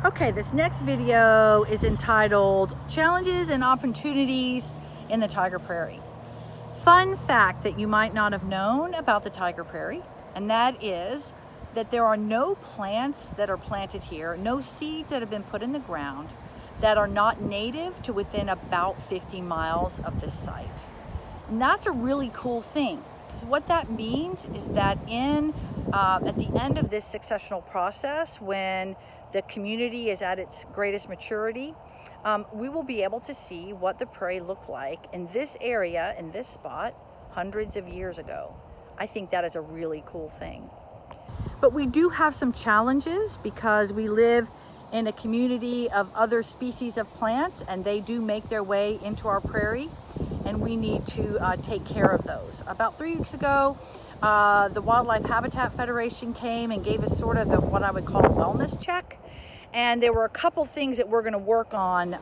Okay, this next video is entitled Challenges and Opportunities in the Tiger Prairie. Fun fact that you might not have known about the Tiger Prairie, and that is that there are no plants that are planted here, no seeds that have been put in the ground that are not native to within about 50 miles of this site. And that's a really cool thing. So what that means is that at the end of this successional process, when the community is at its greatest maturity, we will be able to see what the prairie looked like in this area, in this spot, hundreds of years ago. I think that is a really cool thing. But we do have some challenges because we live in a community of other species of plants, and they do make their way into our prairie, and we need to take care of those. About 3 weeks ago, the Wildlife Habitat Federation came and gave us sort of what I would call a wellness check. And there were a couple things that we're going to work on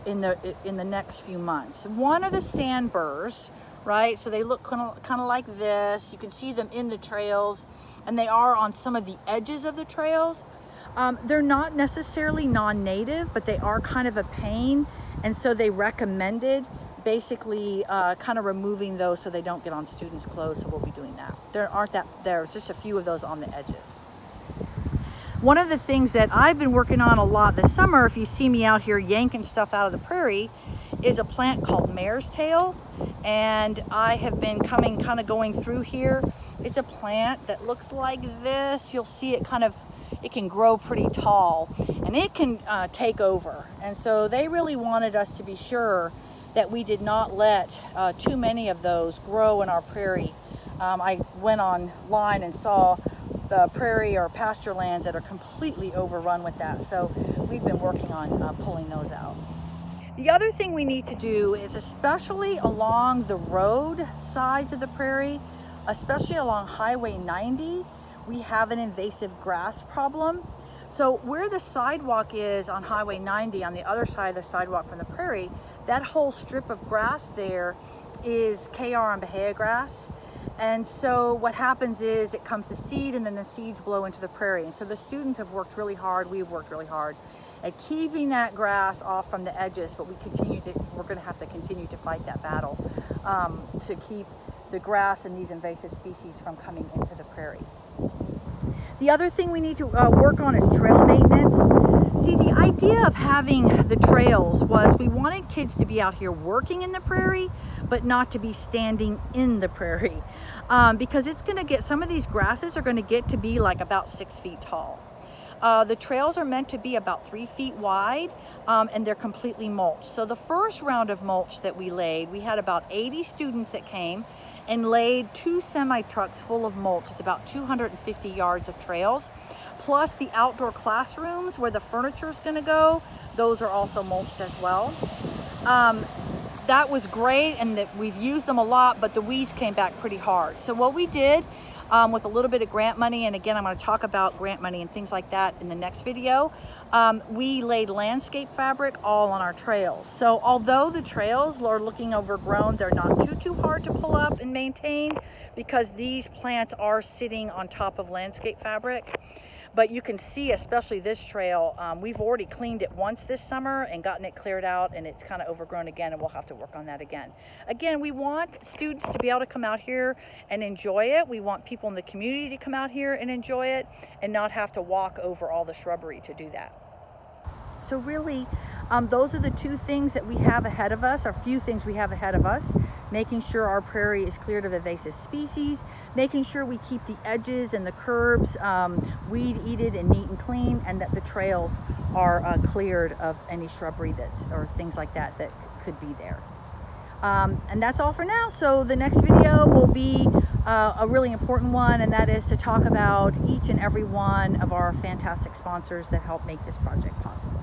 in the next few months. One are the sandburrs, right? So they look kind of like this. You can see them in the trails, and they are on some of the edges of the trails. They're not necessarily non-native, but they are kind of a pain, and so they recommended basically kind of removing those so they don't get on students' clothes. So we'll be doing that. There's just a few of those on the edges. One of the things that I've been working on a lot this summer, if you see me out here yanking stuff out of the prairie, is a plant called mare's tail. And I have been kind of going through here. It's a plant that looks like this. You'll see it it can grow pretty tall, and it can take over. And so they really wanted us to be sure that we did not let too many of those grow in our prairie. I went online and saw prairie or pasture lands that are completely overrun with that. So we've been working on pulling those out. The other thing we need to do is, especially along the road sides of the prairie, especially along Highway 90, we have an invasive grass problem. So where the sidewalk is on Highway 90, on the other side of the sidewalk from the prairie, that whole strip of grass there is KR and Bahia grass. And so what happens is it comes to seed, and then the seeds blow into the prairie. And so the students have worked really hard, we've worked really hard at keeping that grass off from the edges, but we're going to have to continue to fight that battle to keep the grass and these invasive species from coming into the prairie. The other thing we need to work on is trail maintenance. See, the idea of having the trails was we wanted kids to be out here working in the prairie, but not to be standing in the prairie. Because it's going to get, some of these grasses are going to get to be like about 6 feet tall. The trails are meant to be about 3 feet wide, and they're completely mulched. So the first round of mulch that we laid, we had about 80 students that came and laid 2 semi-trucks full of mulch. It's about 250 yards of trails, plus the outdoor classrooms where the furniture is going to go. Those are also mulched as well. That was great, and that we've used them a lot, but the weeds came back pretty hard. So what we did with a little bit of grant money, and again, I'm going to talk about grant money and things like that in the next video, we laid landscape fabric all on our trails. So although the trails are looking overgrown, they're not too hard to pull up and maintain because these plants are sitting on top of landscape fabric. But you can see, especially this trail, we've already cleaned it once this summer and gotten it cleared out, and it's kind of overgrown again, and we'll have to work on that again. Again, we want students to be able to come out here and enjoy it. We want people in the community to come out here and enjoy it and not have to walk over all the shrubbery to do that. So really, those are the 2 things that we have ahead of us, or few things we have ahead of us. Making sure our prairie is cleared of invasive species, making sure we keep the edges and the curbs weed-eated and neat and clean, and that the trails are cleared of any shrubbery or things like that that could be there. And that's all for now. So the next video will be a really important one, and that is to talk about each and every one of our fantastic sponsors that help make this project possible.